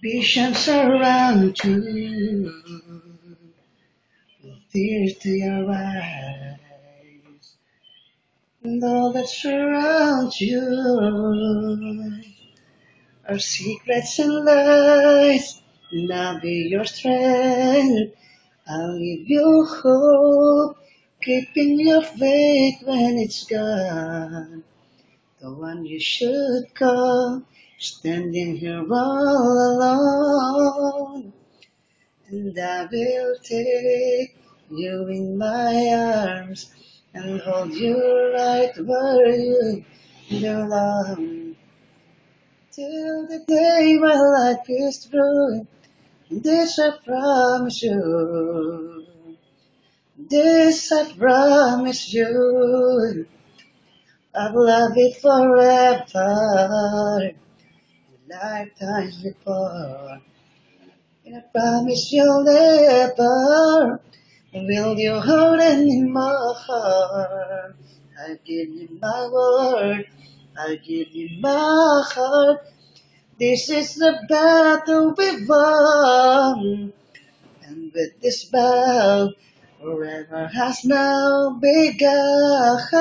Visions around you, tears to your eyes, and all that surrounds you are secrets and lies. And I'll be your strength. I'll give you hope, keeping your faith when it's gone. The one you should call, standing here all alone. And I will take you in my arms and hold you right where you belong. Till the day my life is through, this I promise you. This I promise you. I've loved it forever, lifetimes before. And I promise you'll never will you hold anymore. I give you my word, I give you my heart. This is the battle we've won, and with this battle, forever has now begun.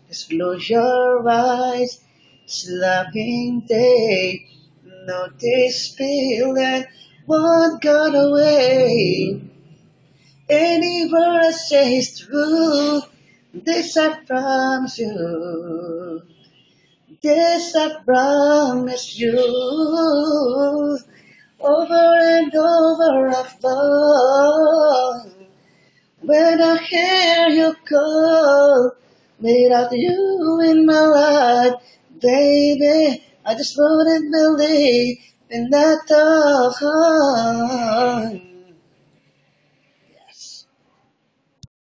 Just close your eyes, it's loving day. Notice feeling won't go away. Anywhere I say is true, this I promise you. This I promise you. Over and over I fall. When I hear you call, without you in my life, baby, I just wouldn't believe in that all.